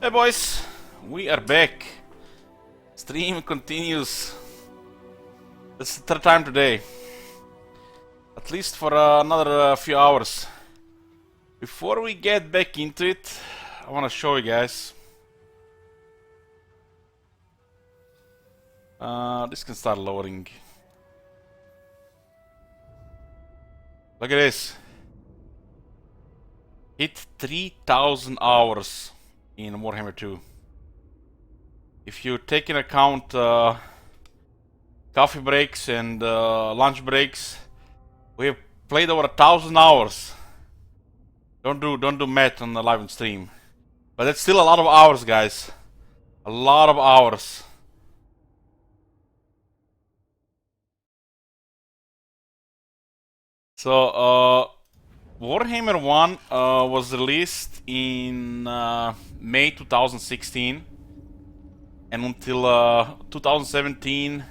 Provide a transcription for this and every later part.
Hey boys, we are back. Stream continues. It's the third time today. At least for another few hours. Before we get back into it, I want to show you guys. This can start loading. Look at this. Hit 3,000 hours in Warhammer 2. If you take into account coffee breaks and lunch breaks, we have played over 1,000 hours. Don't do math on the live stream, but that's still a lot of hours, guys. A lot of hours. So Warhammer 1 was released in May 2016, and until 2017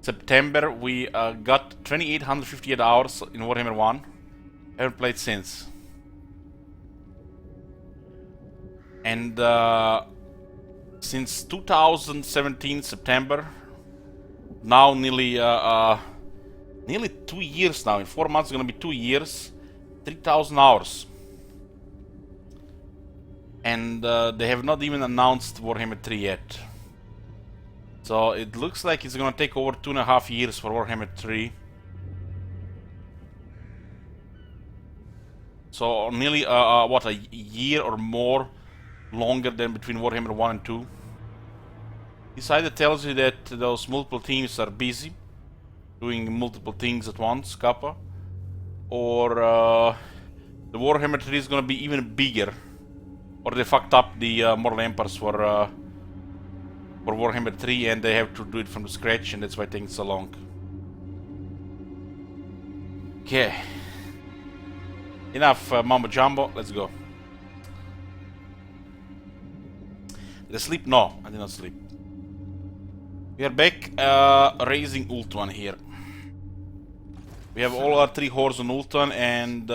September we got 2,858 hours in Warhammer 1. Haven't played since. And since 2017 September, now nearly 2 years now. In 4 months it's gonna be 2 years, 3,000 hours. And they have not even announced Warhammer 3 yet. So it looks like it's gonna take over 2.5 years for Warhammer 3. So nearly what, a year or more longer than between Warhammer 1 and 2. This either tells you that those multiple teams are busy doing multiple things at once, Kappa, or the Warhammer 3 is gonna be even bigger, or they fucked up the Mortal Empires for Warhammer 3 and they have to do it from scratch, and that's why it takes so long. Okay. Enough mumbo jumbo, let's go. Did I sleep? No, I did not sleep. We are back raising Ultuan here. We have all our 3 hordes on Ultuan, and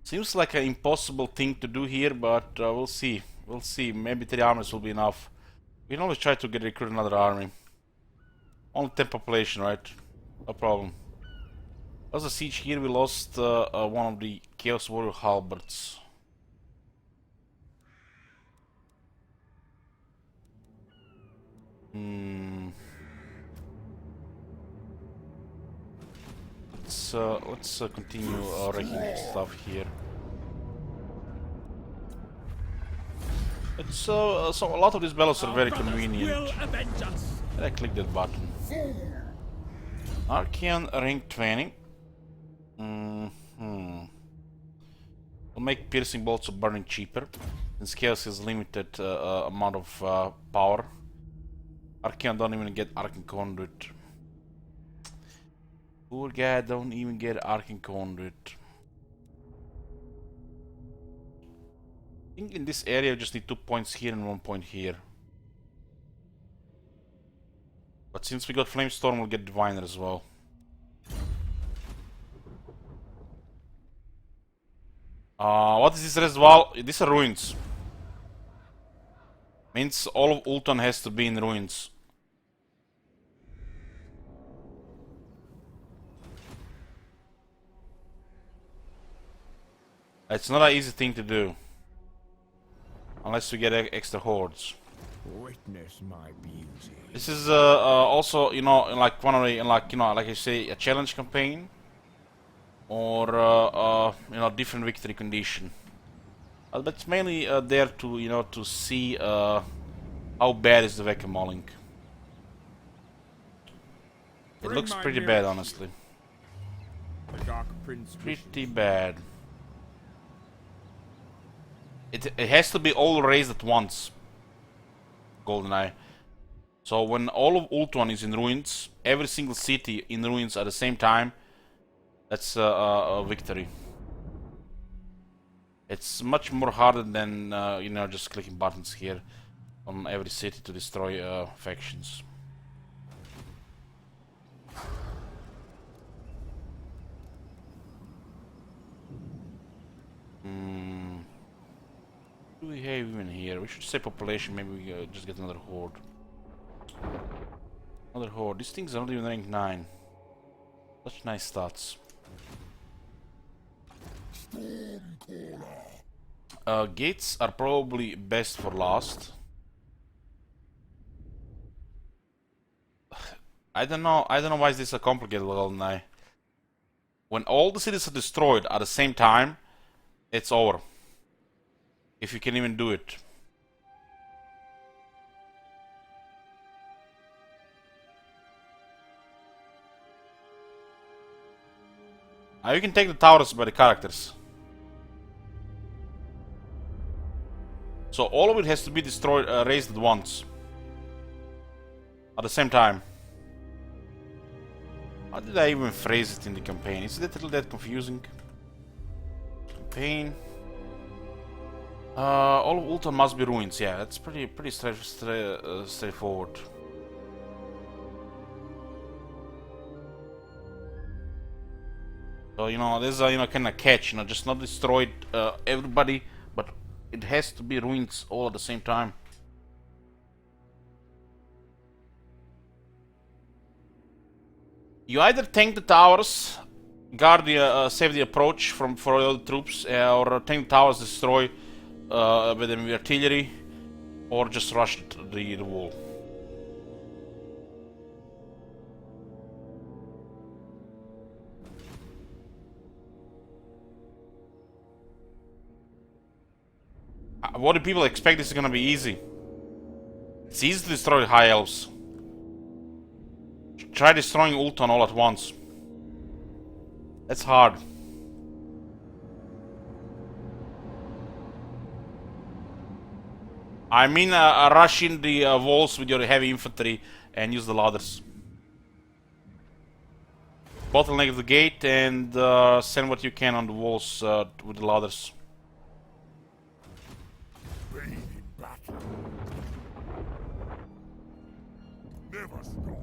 seems like an impossible thing to do here, but we'll see. We'll see. Maybe 3 armies will be enough. We can always try to recruit another army. Only 10 population, right? No problem. As a siege here, we lost one of the Chaos Warrior halberds. Let's continue wrecking stuff here. It's so a lot of these battles are very convenient. And I click that button. Archaean rank 20. Will make piercing bolts of burning cheaper, since Chaos has limited amount of power. Archaean don't even get Arcane Conduit. Poor guy don't even get Arcane Conduit. I think in this area you just need 2 points here and 1 point here. But since we got Flamestorm, we'll get Diviner as well. What is this reservoir? These are ruins. Means all of Ultuan has to be in ruins. It's not an easy thing to do. Unless you get extra hordes. Witness my beauty. This is also, you know, like one of the, like, you know, like I say, a challenge campaign. Or, you know, different victory condition. But it's mainly there to, you know, to see how bad is the Whack-A-Moling. It looks pretty bad, honestly. The Dark Prince Pretty bad. It has to be all raised at once. GoldenEye. So when all of Ultuan is in ruins, every single city in ruins at the same time, that's a victory. It's much more harder than you know, just clicking buttons here on every city to destroy factions. What do we have even here? We should say population, maybe we just get another horde. Another horde. These things are not even rank 9. Such nice stats. Gates are probably best for last. I don't know why is this a complicated level 9. When all the cities are destroyed at the same time, it's over. If you can even do it. Now you can take the towers by the characters. So all of it has to be destroyed, raised at once. At the same time. How did I even phrase it in the campaign? Is it a little that confusing? Campaign. All of Ultron must be ruins. Yeah, that's pretty straightforward. So there's a kind of catch. Just not destroy everybody, but it has to be ruins all at the same time. You either tank the towers, guard the save the approach for the other troops, or tank the towers, destroy with them with artillery, or just rush the wall. What do people expect this is gonna be easy? It's easy to destroy high elves. Try destroying Ultron all at once. That's hard. I mean, rush in the walls with your heavy infantry and use the ladders. Bottleneck the gate and send what you can on the walls with the ladders. Never stop.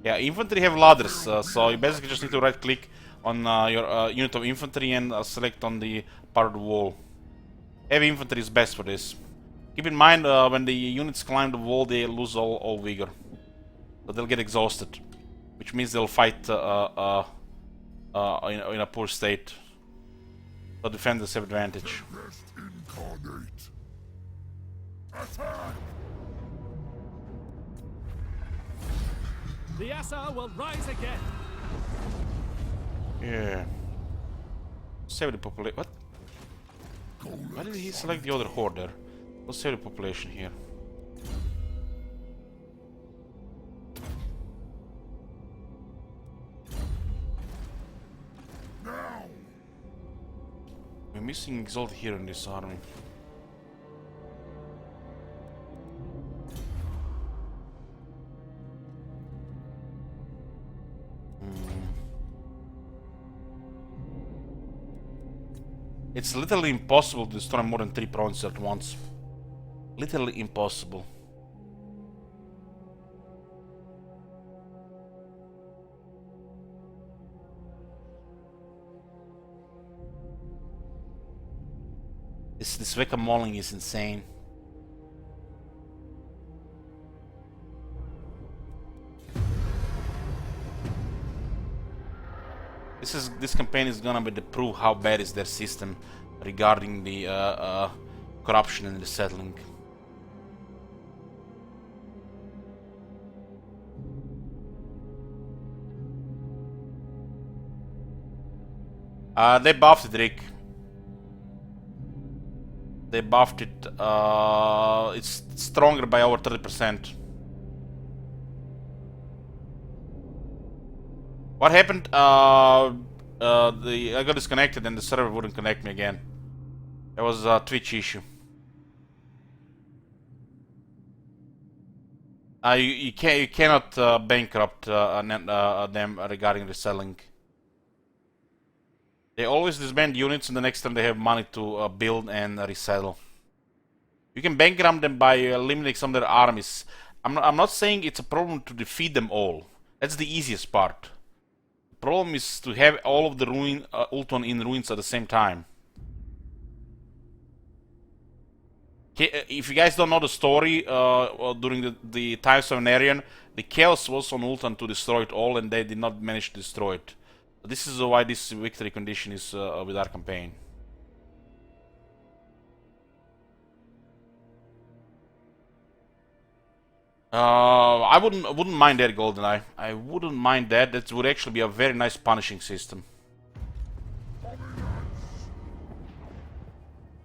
Yeah, infantry have ladders, so you basically just need to right click on your unit of infantry and select on the part of the wall. Heavy infantry is best for this. Keep in mind when the units climb the wall, they lose all vigor. So they'll get exhausted, which means they'll fight in a poor state. So defenders have advantage. Attack! The Assa will rise again. Yeah. Save the population. What? Why did he select the other horde there? Let's save the population here. Now! We're missing Exalt here in this army. It's literally impossible to destroy more than 3 provinces at once. Literally impossible. This whack-a-moling is insane. This campaign is gonna be the proof how bad is their system regarding the corruption and the settling. They buffed it, Rick. They buffed it. It's stronger by over 30%. What happened? I got disconnected and the server wouldn't connect me again. There was a Twitch issue. You cannot bankrupt them regarding reselling. They always disband units, and the next time they have money to build and resell. You can bankrupt them by eliminating some of their armies. I'm not saying it's a problem to defeat them all. That's the easiest part. The problem is to have all of the Ultron in ruins at the same time. If you guys don't know the story, during the times of Narian, the Chaos was on Ultron to destroy it all, and they did not manage to destroy it. This is why this victory condition is with our campaign. I wouldn't mind that, GoldenEye. I wouldn't mind that. That would actually be a very nice punishing system.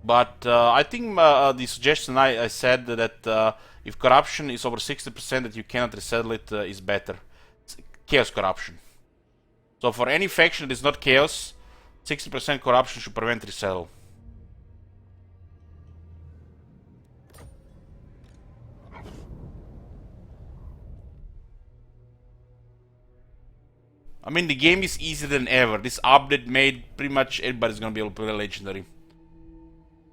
But I think the suggestion I said that if corruption is over 60% that you cannot resettle it is better. It's chaos corruption. So for any faction that is not chaos, 60% corruption should prevent resettle. I mean, the game is easier than ever. This update made pretty much everybody's gonna be able to play Legendary.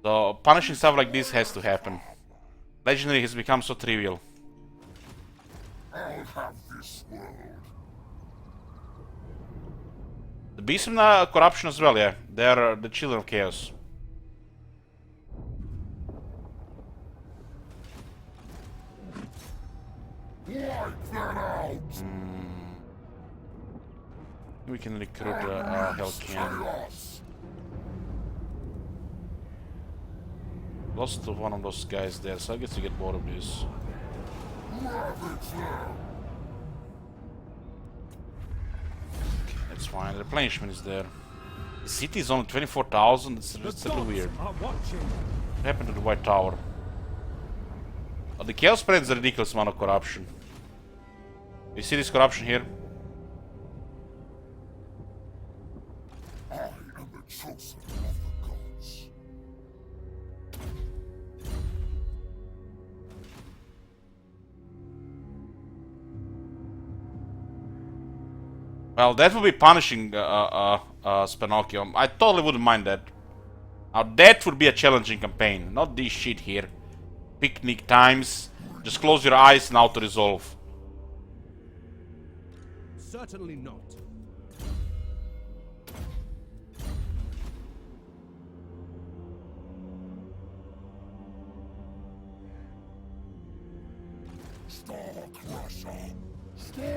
So punishing stuff like this has to happen. Legendary has become so trivial. I'll have this world. The Beasts of Corruption as well, yeah. They are the children of chaos. Wipe that out. We can recruit Hellcan. Lost one of those guys there, so I guess we get bored of this. That's fine, the replenishment is there. The city is only 24,000, it's a little weird. What happened to the White Tower? Oh, the Chaos spreads a ridiculous amount of corruption. You see this corruption here? I am the chosen of the gods. Well, that would be punishing Spinocchio. I totally wouldn't mind that. Now that would be a challenging campaign, not this shit here. Picnic times, just close your eyes and auto-resolve. Certainly not. Star Crusher.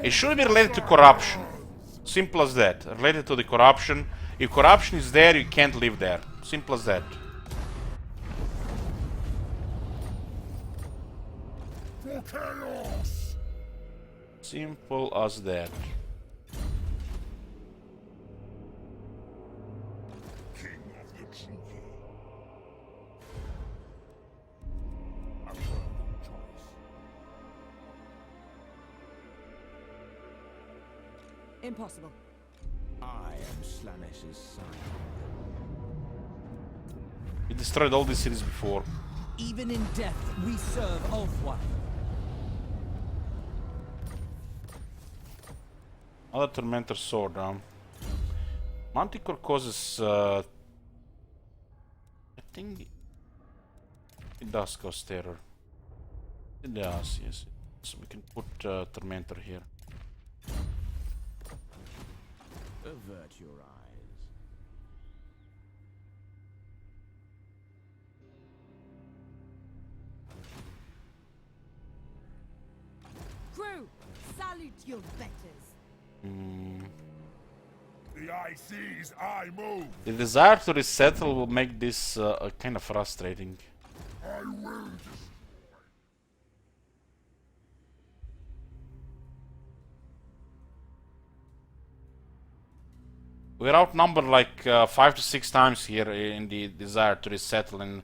It should be related to corruption. Simple as that. Related to the corruption. If corruption is there, you can't live there. Simple as that. For chaos. Simple as that. King of the True. A perfect choice. Impossible. I am Slanesh's son. We destroyed all these cities before. Even in death, we serve Ulthuan. Another Tormentor sword down. Manticore causes I think it does cause terror. It does, yes. So we can put Tormentor here. Avert your eyes. Crew, salute your betters. The eye sees, I move. The desire to resettle will make this kind of frustrating. I will destroy. We're outnumbered like 5 to 6 times here in the desire to resettle and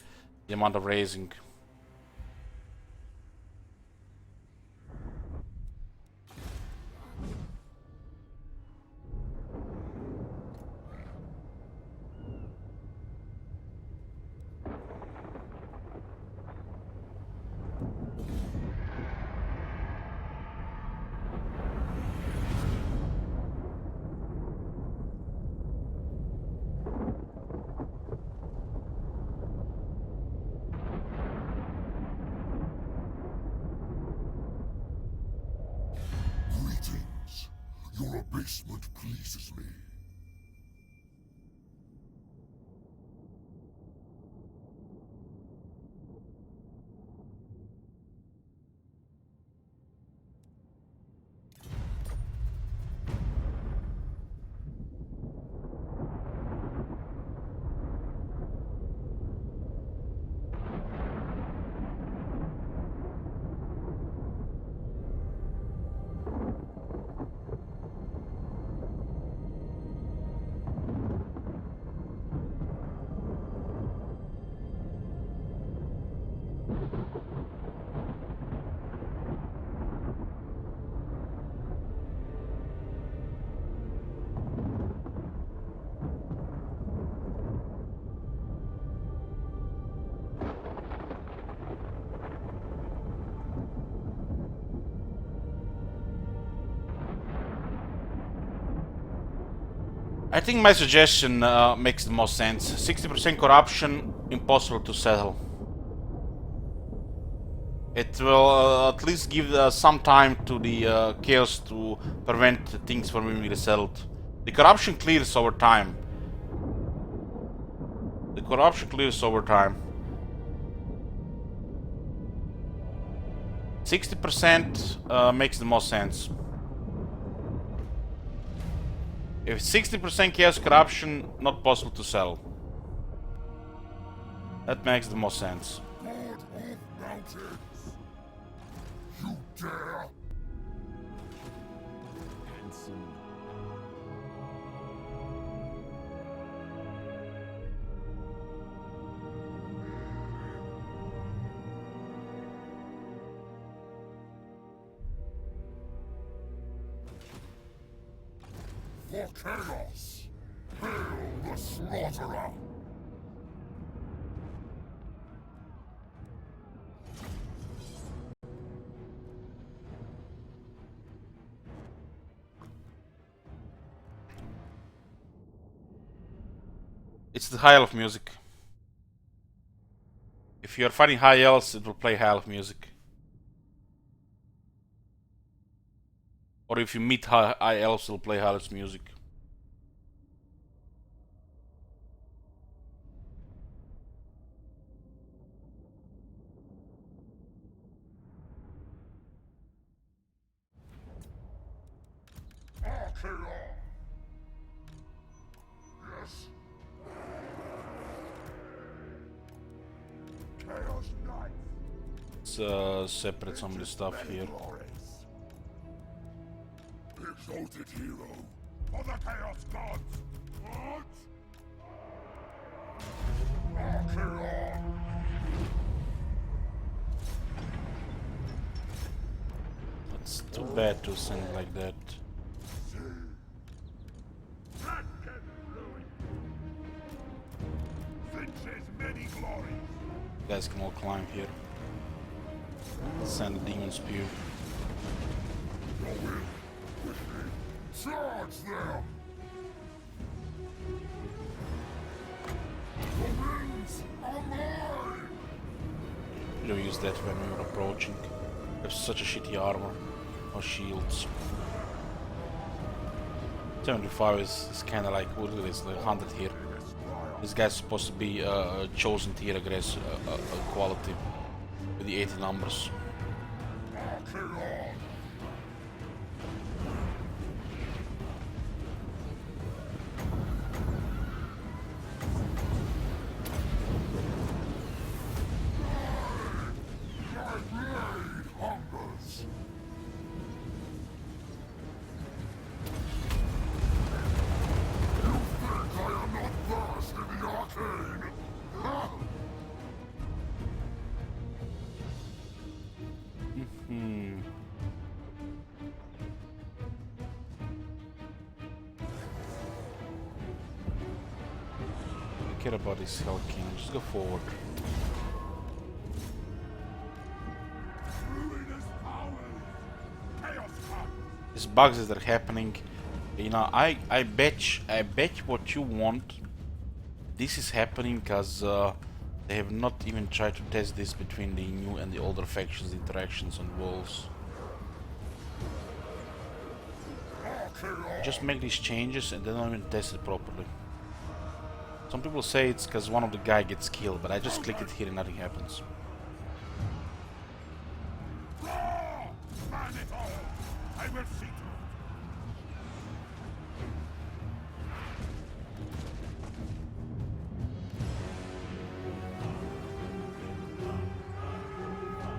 the amount of raising. Your abasement pleases me. I think my suggestion makes the most sense. 60% corruption, impossible to settle. It will at least give some time to the chaos to prevent things from being resettled. The corruption clears over time. The corruption clears over time. 60% makes the most sense. If 60% chaos corruption, not possible to settle. That makes the most sense. God of mountains! You dare! Handsome. For chaos! Hail the slaughterer! It's the High Elf music. If you're fighting High Elves, it will play High Elf music. Or if you meet High Elves, it'll play High Elves music. Archaon! Yes? Chaos Knight! Let's separate some of the stuff here. Exalted hero for the Chaos Gods! What? Archaon! It's too bad to send like that. That can ruin Finch's many glories! You guys can all climb here. Send the demon spear. Your will with me. Charge them! The winds are mine! You use that when you're approaching. You have such a shitty armor. No shields. 75 is kinda like, look at this, like 100 here. This guy's supposed to be a chosen tier aggressor quality with the 80 numbers. Archaon! My blade hungers! You think I am not versed in the arcane? Huh? Don't care about this Hell King, just go forward. Ruinous powers! Chaos comes! These bugs that are happening, you know, I bet what you want, this is happening because they have not even tried to test this between the new and the older factions interactions on walls. Just make these changes and they don't even test it properly. Some people say it's because one of the guy gets killed, but I just click it here and nothing happens. Man it all! I will see to it.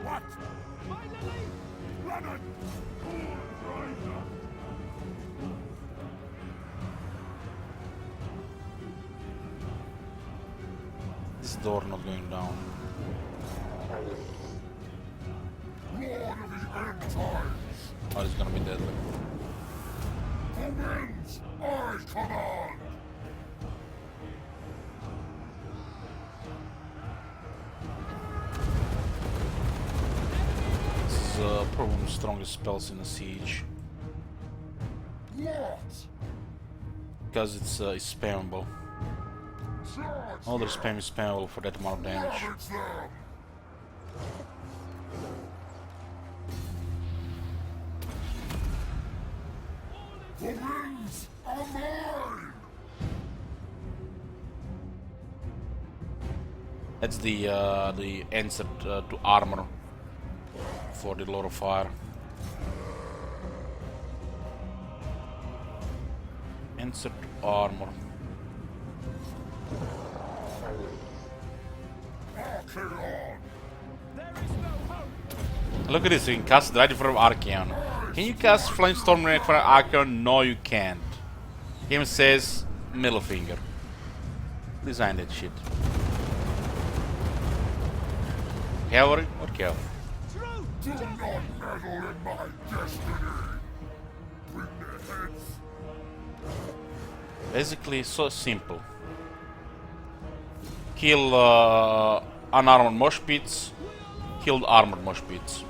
What? Finally! Run it! This door not going down. Lord of the end times! Oh, it's gonna be deadly. The winds I command! This is probably one of the strongest spells in the siege. What? Because it's spammable. Charge All the spam is spammable for that amount of damage. ravage them! The winds are mine! That's the answer to armor for the Lord of Fire. Answer to armor. Archaon! There is no hope! Look at this, you can cast it right in front of Archaon. Can you cast Flamestorm right in front of Archaon? No, you can't. Game says middle finger. Design that shit. Cavalry? What cavalry? True! Do not meddle in my destiny! Bring their heads! Basically, it's so simple. Kill unarmored mosh pits, kill armored mosh pits.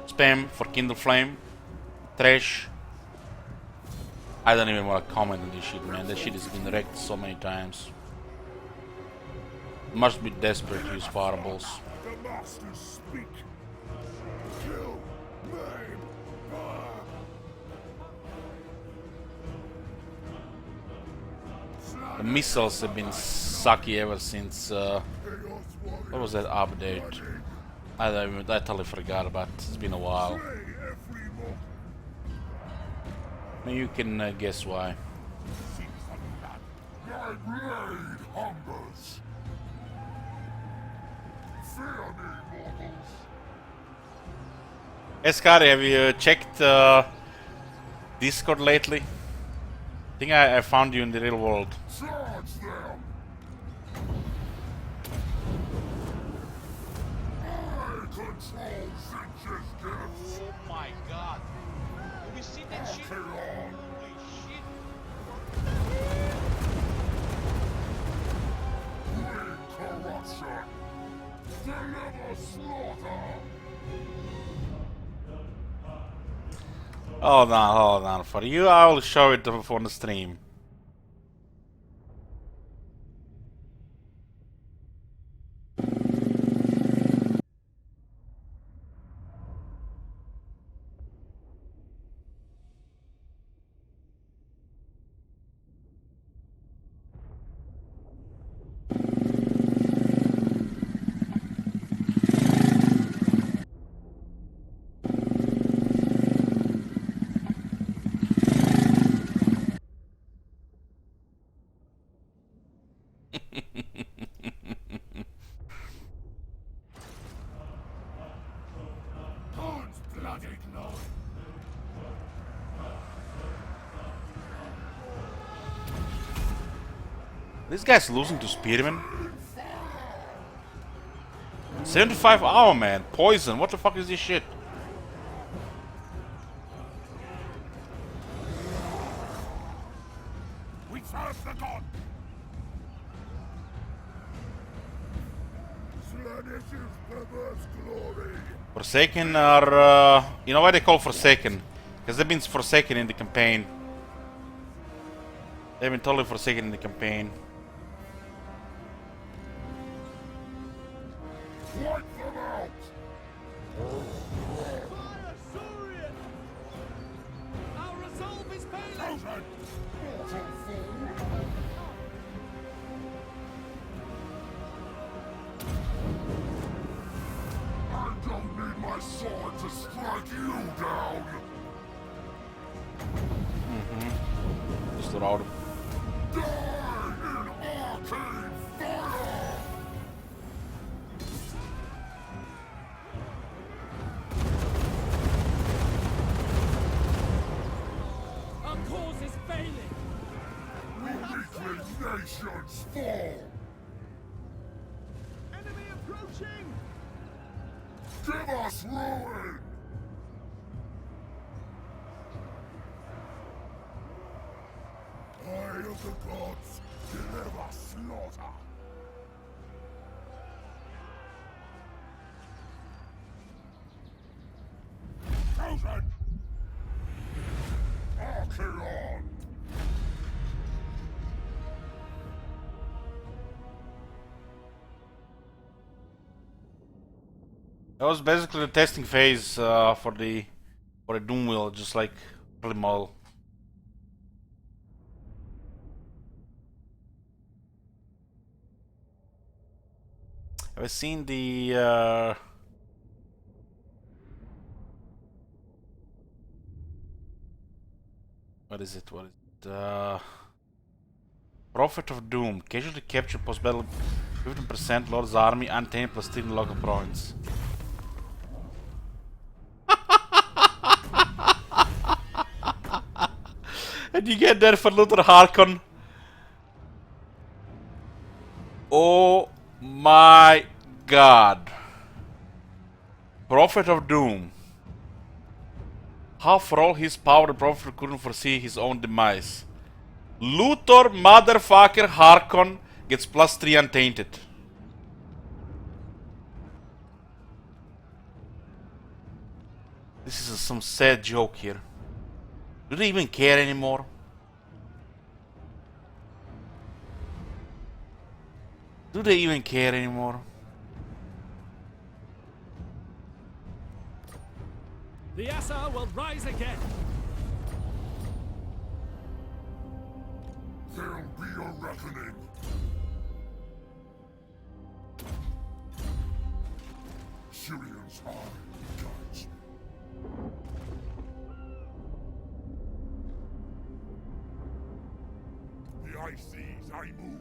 Spam for Kindle Flame, trash. I don't even want to comment on this shit, man. That shit has been wrecked so many times. Must be desperate to use fireballs. The masters speak! Kill! Maim! The missiles have been sucky ever since what was that update? I totally forgot about it. It's been a while. Slay every mortal! Maybe you can guess why. My blade hungers! Fear me, mortals! Escari, have you checked Discord lately? I think I found you in the real world. Charge them! I control Zinch's gifts! Oh my god. Have you seen that shit? Archaon! Holy shit. Bring corruption! Deliver slaughter! Hold on. For you, I will show it on the stream. God's bloody glory! This guy's losing to Spearman. 75 armor, man. Poison. What the fuck is this shit? We serve the god! Slanish's perverse glory! Forsaken are... you know why they call Forsaken? Because they've been Forsaken in the campaign. They've been totally Forsaken in the campaign. Wipe them out! Fire Saurian! Our resolve is failing! Mortal fool! I don't need my sword to strike you down! Just around. Die in arcane fire! Our cause is failing! Weekly nations fall! Enemy approaching! Give us ruin! Eye of the gods, deliver slaughter! Chosen! Archeon! That was basically the testing phase for the Doom wheel, just like early model. Have I seen the what is it? What is it? Prophet of Doom. Casualty capture post battle 15% Lord's army untamed plus 3 local province. And you get that for Luther Harkon. Oh my god. Prophet of Doom. How for all his power the Prophet couldn't foresee his own demise. Luthor motherfucker Harkon gets plus 3 untainted. This is some sad joke here. Do they even care anymore? Do they even care anymore? The Assa will rise again! There'll be a reckoning! Syrians are gods. The ice seas, I move.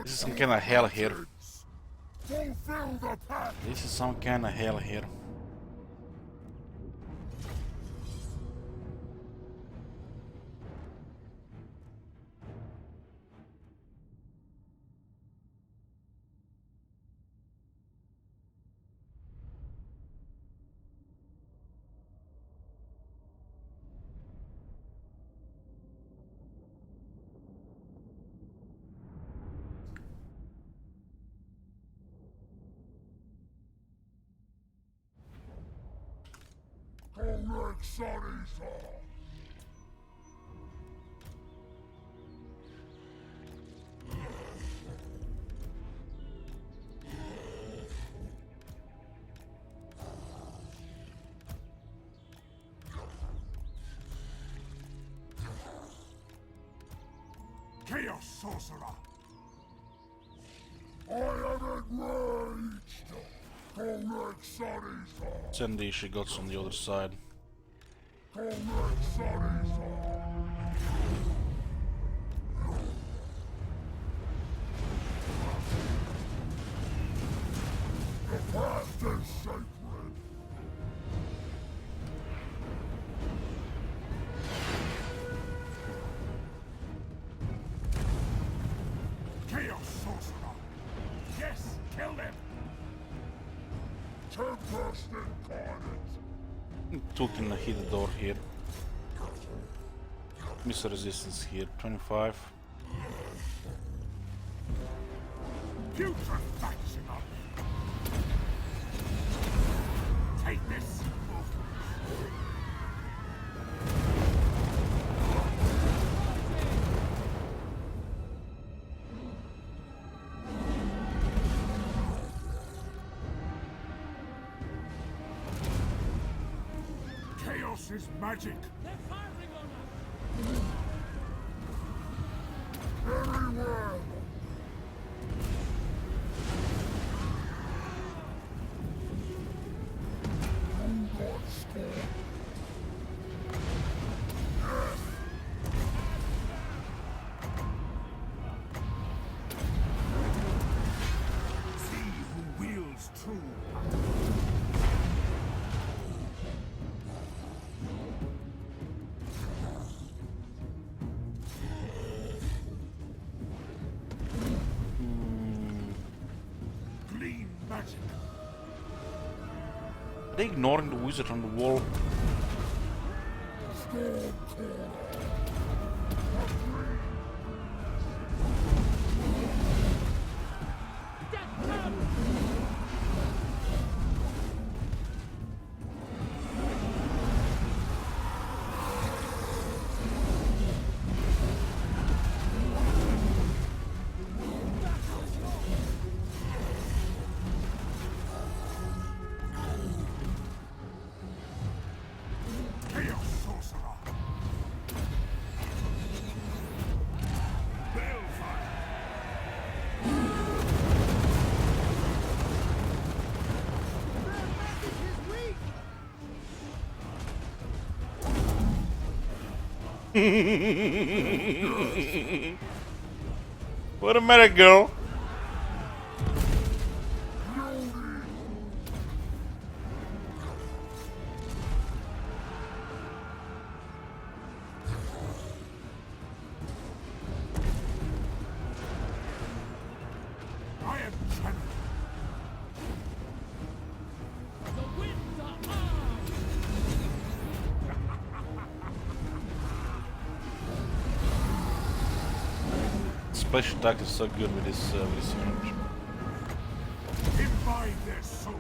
This is some kind of hell here. Fulfill the pact! This is some kind of hell here. Golek Sarisa! Chaos Sorcerer! I am enraged! Golek Sarisa! Send the Shigots on the other side. Golek Sarisa! The path is sacred! Chaos Sorcerer! Yes, kill them! Tempest Incarnate! Two can hit the door here. Missile resistance here, 25. Putrefaction of you. Take this. Chaos is magic. They're firing on us! Very well. You got scorn. See who wields true power. Glean magic. Are they ignoring the wizard on the wall? Storm caller. Get down! Chaos sorcerer. Balefire. What a matter, girl? I am champion. The winds are ours! Special attack is so good with this unit. Imbibe their souls.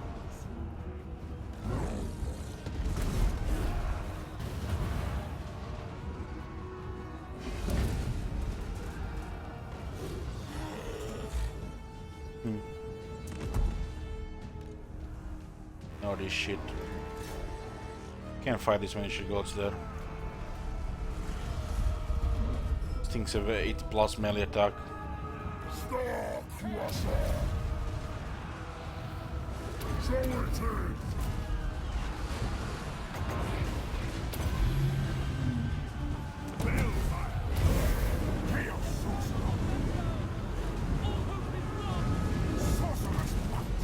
Oh, this shit. Can't fight this when she goes there. These things have 8+ melee attack. Star Crusher. So it is. Balefire. Chaos sorcerer. All hope is lost! Sorcerer's might.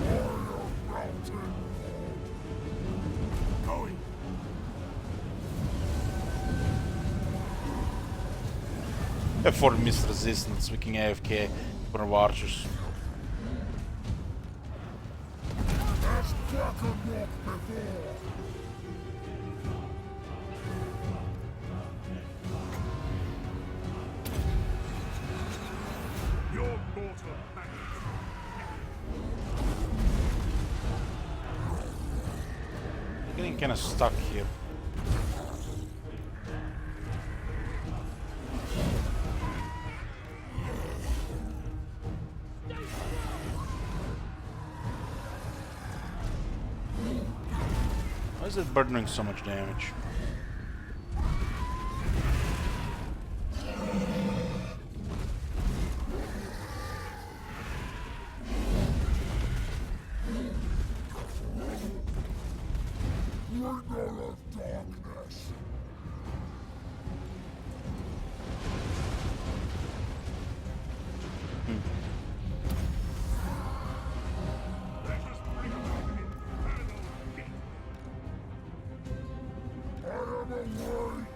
Warrior Mountain. Going. For missed resistance, we can AFK for archers. As Kraken walked before. Your mortal magnet. Getting kind of stuck here. Why is it bird doing so much damage? Bringer of darkness. Let us bring about an infernal heat. I am awake.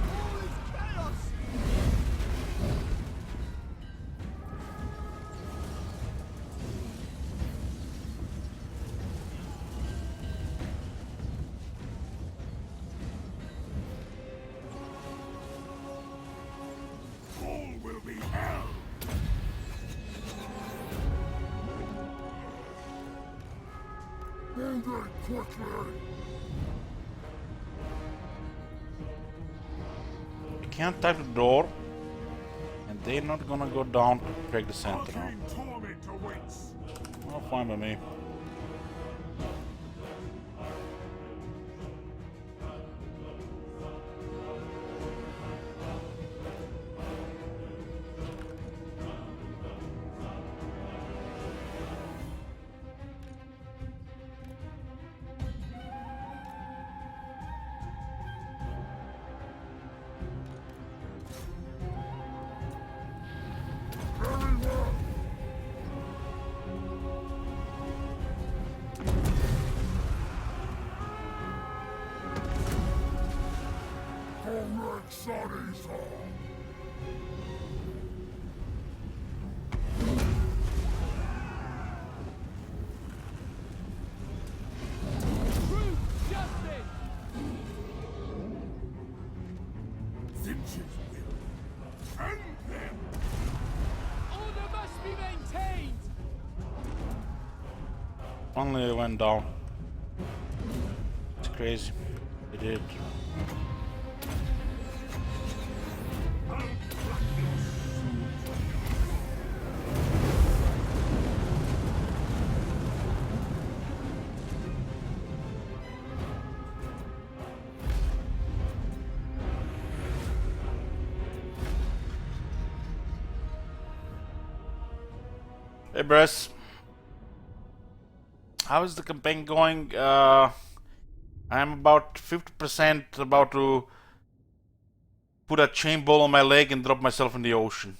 All is chaos. Move it quickly! You can't type the door, and they're not gonna go down to break the center now. Arcane torment awaits! Well, fine by me. Very well! Correct Sarisa! Truth, justice. Finch's will. End them! Order must be maintained. Finally it went down. It's crazy. It did. Hey, Bress. How is the campaign going? I'm about 50% about to put a chain ball on my leg and drop myself in the ocean.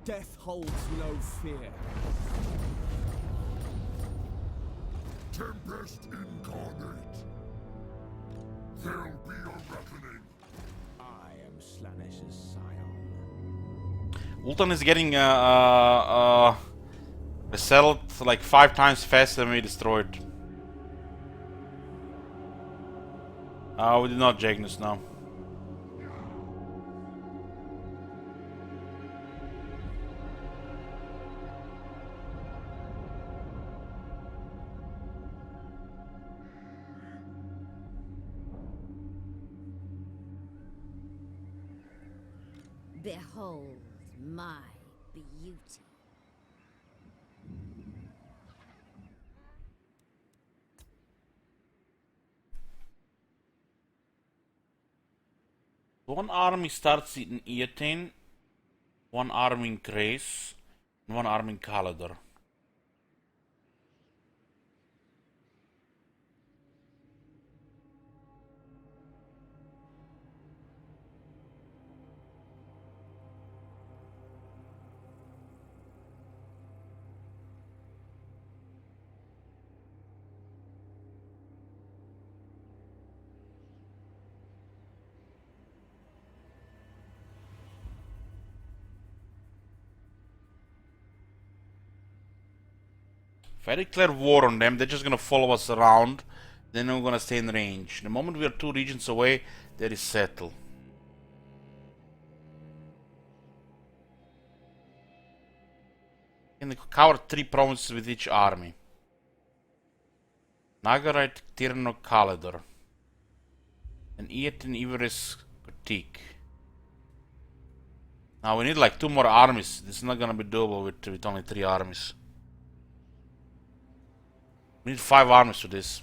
Death holds no fear. Tempest incarnate! There'll be a reckoning! I am Slanesh's scion. Ultan is getting resettled like 5 times faster than we destroyed. We did not Jagnus now. Behold my beauty. One army starts in Eotane, one army in Grace, and one army in Kalador. If I declare war on them, they're just gonna follow us around. Then we're gonna stay in range. The moment we are 2 regions away, they resettle. And they cover 3 provinces with each army. Nagarite, Tirno, Kalador. And Eotane, Ivaris, Kritik. Now we need like 2 more armies. This is not gonna be doable with only 3 armies. We need 5 armies for this.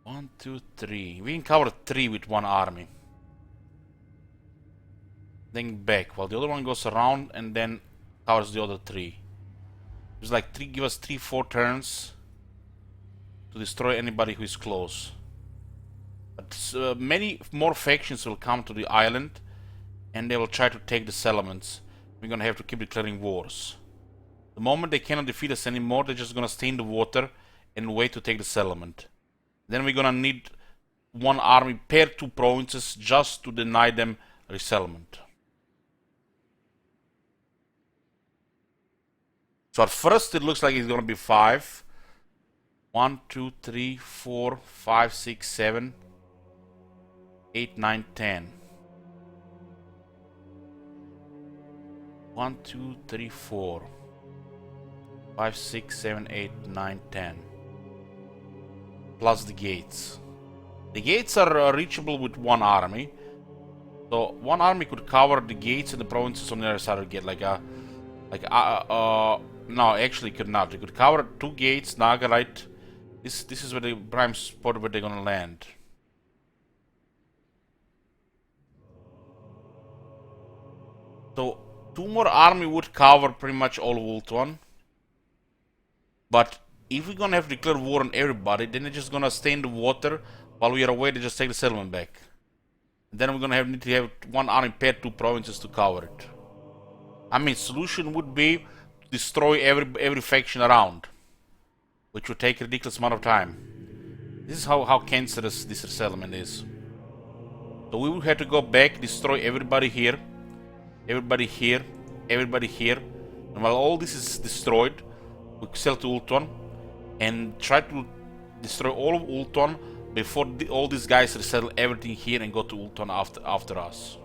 One, two, three. We can cover 3 with 1 army. Then back, while the other one goes around and then covers the other 3. It's like give us 3-4 turns to destroy anybody who is close. But many more factions will come to the island, and they will try to take the settlements. We're gonna have to keep declaring wars. The moment they cannot defeat us anymore, they're just gonna stay in the water and wait to take the settlement. Then we're gonna need 1 army per 2 provinces just to deny them resettlement. So at first it looks like it's gonna be 5. 1, 2, 3, 4, 5, 6, 7, 8, 9, 10. 1, 2, 3, 4, 5, 6, 7, 8, 9, 10. Plus the gates. The gates are reachable with one army. So one army could cover the gates and the provinces on the other side of the gate, no, actually could not. They could cover 2 gates, Nagarite. This is where the prime spot where they're gonna land. So 2 more army would cover pretty much all of Ultuan. But if we're gonna have to declare war on everybody, then they're just gonna stay in the water while we are away. They just take the settlement back. And then we're gonna need to have one army per 2 provinces to cover it. I mean, solution would be to destroy every faction around, which would take a ridiculous amount of time. This is how cancerous this resettlement is. So we would have to go back, destroy everybody here, everybody here, everybody here, and while all this is destroyed, we sell to Ultuan and try to destroy all of Ultuan before all these guys resettle everything here and go to Ultuan after us.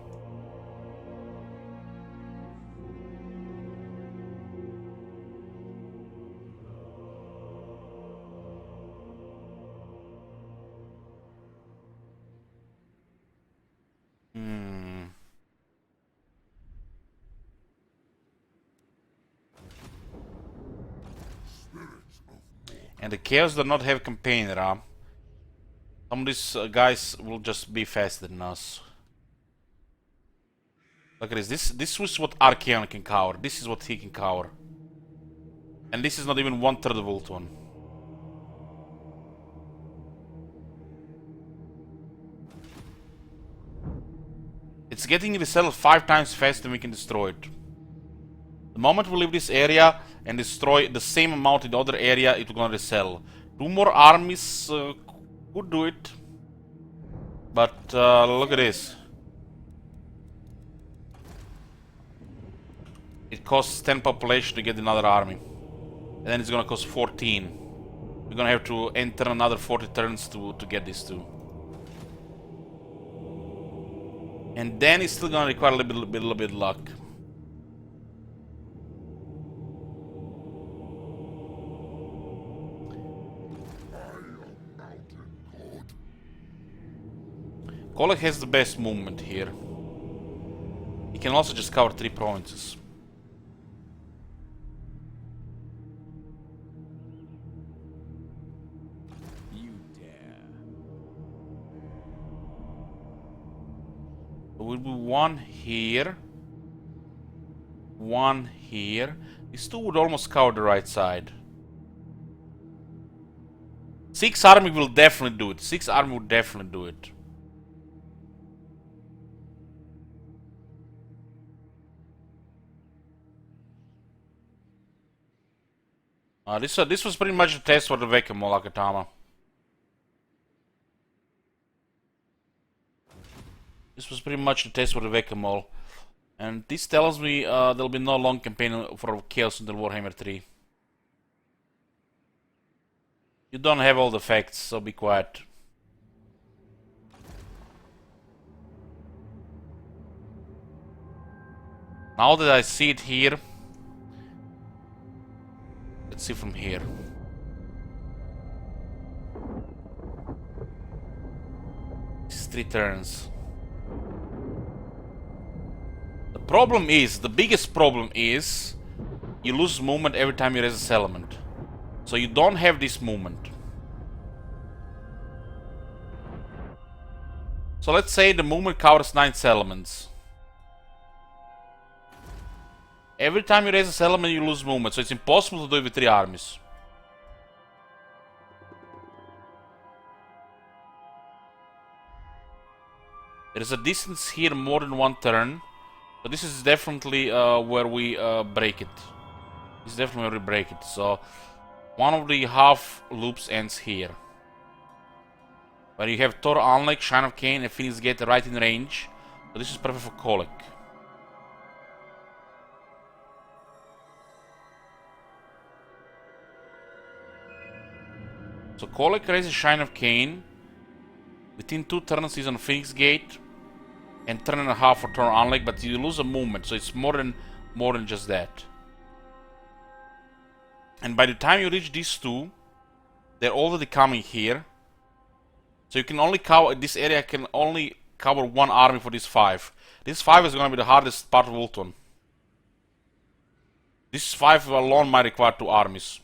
And the Chaos do not have campaigner. Some of these guys will just be faster than us. Look at this. This was what Archaon can cover. This is what he can cover. And this is not even 1/3 of Ultuan. It's getting resettled 5 times faster than we can destroy it. The moment we leave this area and destroy the same amount in the other area, it's gonna resettle. 2 more armies could do it. But look at this. It costs 10 population to get another army. And then it's gonna cost 14. We're gonna have to enter another 40 turns to get these 2. And then it's still gonna require a little bit of luck. Kholek has the best movement here. He can also just cover 3 provinces. You dare. There will be 1 here. 1 here. These 2 would almost cover the right side. 6 army will definitely do it. 6 army would definitely do it. This was pretty much a test for the Vekemol Akatama. This was pretty much a test for the Vekemol. And this tells me there'll be no long campaign for Chaos until Warhammer 3. You don't have all the facts, so be quiet. Now that I see it here, let's see from here. It's 3 turns. The problem is, the biggest problem is, you lose movement every time you raise a settlement. So you don't have this movement. So let's say the movement covers 9 settlements. Every time you raise a settlement, you lose movement, so it's impossible to do it with 3 armies. There is a distance here more than 1 turn, so this is definitely where we break it. This is definitely where we break it. So one of the half loops ends here, where you have Tor Anlek, Shrine of Cain, and Phoenix Gate right in range. So this is perfect for Kolek. So Kolek raises Shrine of Cain. Within 2 turns he's on Phoenix Gate. And turn and a half for turn unlike, but you lose a movement, so it's more than just that. And by the time you reach these two, they're already coming here. So you can only cover, this area can only cover 1 army for this 5. This 5 is going to be the hardest part of Ultron. This 5 alone might require 2 armies.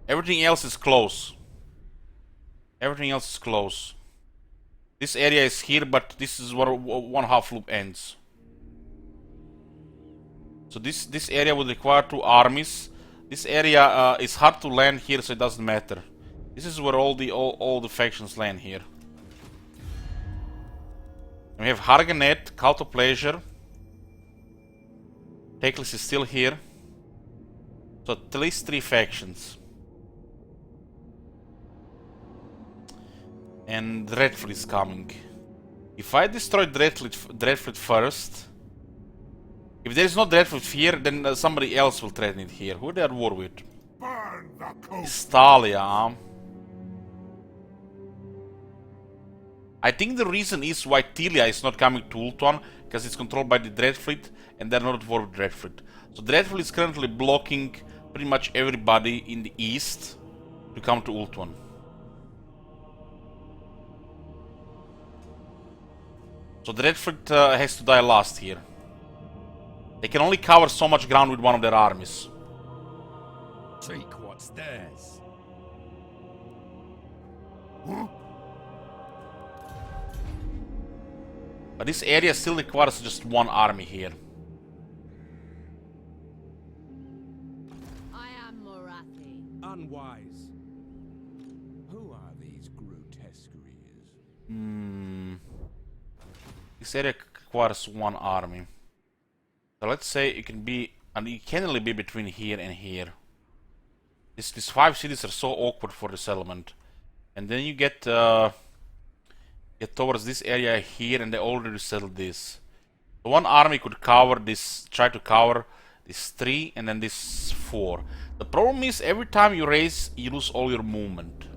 Everything else is close. Everything else is close. This area is here, but this is where 1 half loop ends. So this area would require 2 armies. This area is hard to land here, so it doesn't matter. This is where all the factions land here. And we have Harganet, Cult of Pleasure. Teclis is still here. So at least 3 factions. And Dreadfleet is coming. If I destroy Dreadfleet first, if there is no Dreadfleet here, then somebody else will threaten it here. Who are they at war with? Burn the coast. Stalia. I think the reason is why Telia is not coming to Ultron, because it's controlled by the Dreadfleet, and they're not at war with Dreadfleet. So Dreadfleet is currently blocking pretty much everybody in the east to come to Ultron. So Dreadfleet has to die last here. They can only cover so much ground with one of their armies. Take what's theirs. But this area still requires just 1 army here. I am Morathi. Unwise. Who are these grotesqueries? This area requires 1 army. So let's say it can be, and it can only be between here and here. These 5 cities are so awkward for the settlement. And then you get towards this area here, and they already settled this. So 1 army could cover this, try to cover this 3 and then this 4. The problem is every time you raise, you lose all your movement.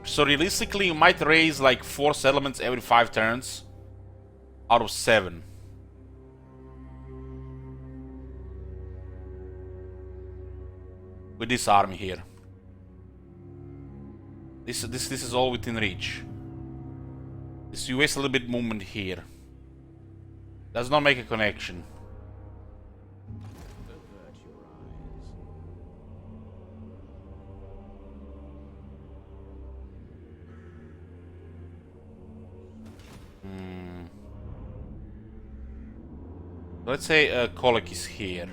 So realistically, you might raise like 4 settlements every 5 turns out of 7. With this army here. This is all within reach. This you waste a little bit movement here. Does not make a connection. Avert your eyes. Let's say Kolek is here.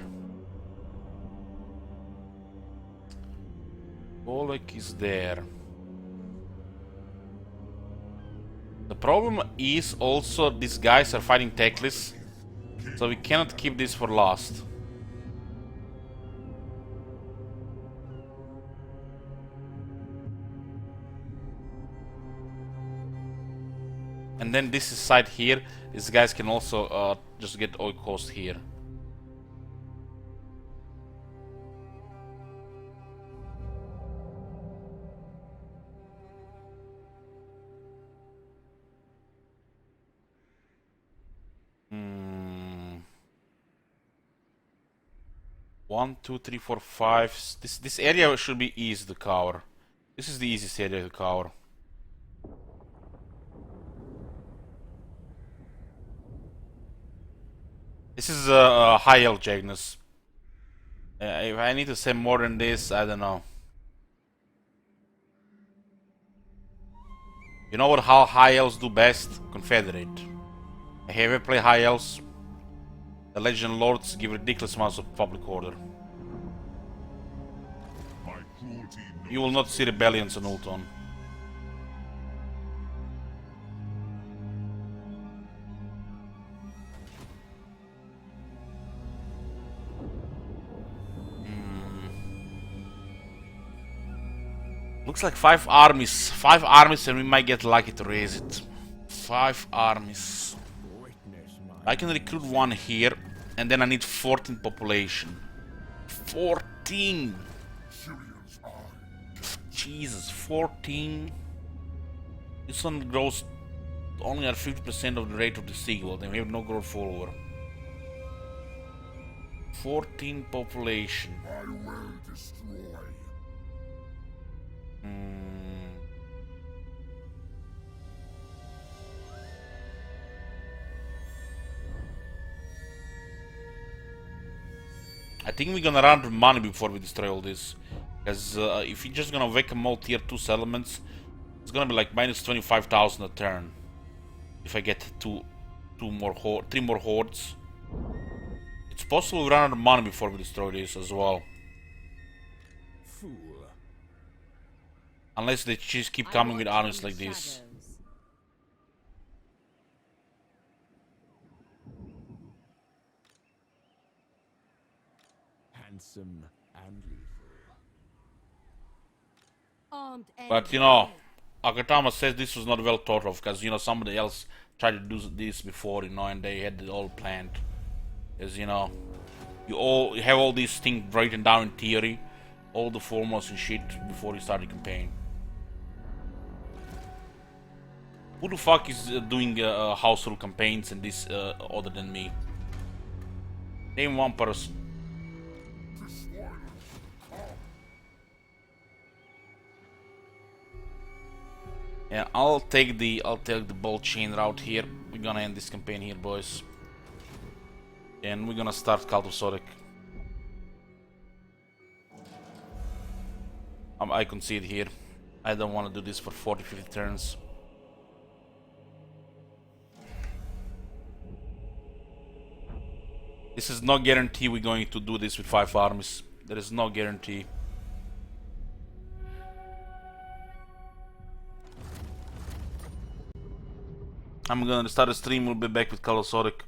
Kolek is there. The problem is also these guys are fighting Teclis, so we cannot keep this for last. And then this is side here. These guys can also just get oil coast here. One, two, three, four, five. This area should be easy to cover. This is the easiest area to cover. This is high elf Jagnus. If I need to say more than this, I don't know. You know what? How high elves do best? Confederate. I have ever played high elves. The Legend Lords give ridiculous amounts of public order. My cruelty You will not see rebellions on Ultron. Looks like 5 armies. 5 armies and we might get lucky to raise it. 5 armies. Witness my I can recruit 1 here. And then I need 14 population. 14! Syrian's eye. Jesus, 14. This one grows only at 50% of the rate of the seagull. Then we have no growth follower. 14 population. I will destroy. I think we're gonna run out of money before we destroy all this. Because if you're just gonna wake them all tier 2 settlements, it's gonna be like minus 25,000 a turn. If I get 3 more hordes. It's possible we run out of money before we destroy this as well. fool. Unless they just keep I coming with watch armies from like the this. shadows. Handsome and lethal. Armed But you know, Akatama says this was not well thought of, because you know somebody else tried to do this before, you know, and they had it all planned. As you know, you have all these things written down in theory, all the formulas and shit before you start the campaign. Who the fuck is doing house rule campaigns and this other than me? Name 1 person. This violence come. Yeah, I'll take the ball chain route here. We're gonna end this campaign here, boys. And we're gonna start Cult of Sodic. I concede here. I don't want to do this for 40-50 turns. This is no guarantee we're going to do this with 5 armies. There is no guarantee. I'm gonna start a stream, we'll be back with Cult of Sodic.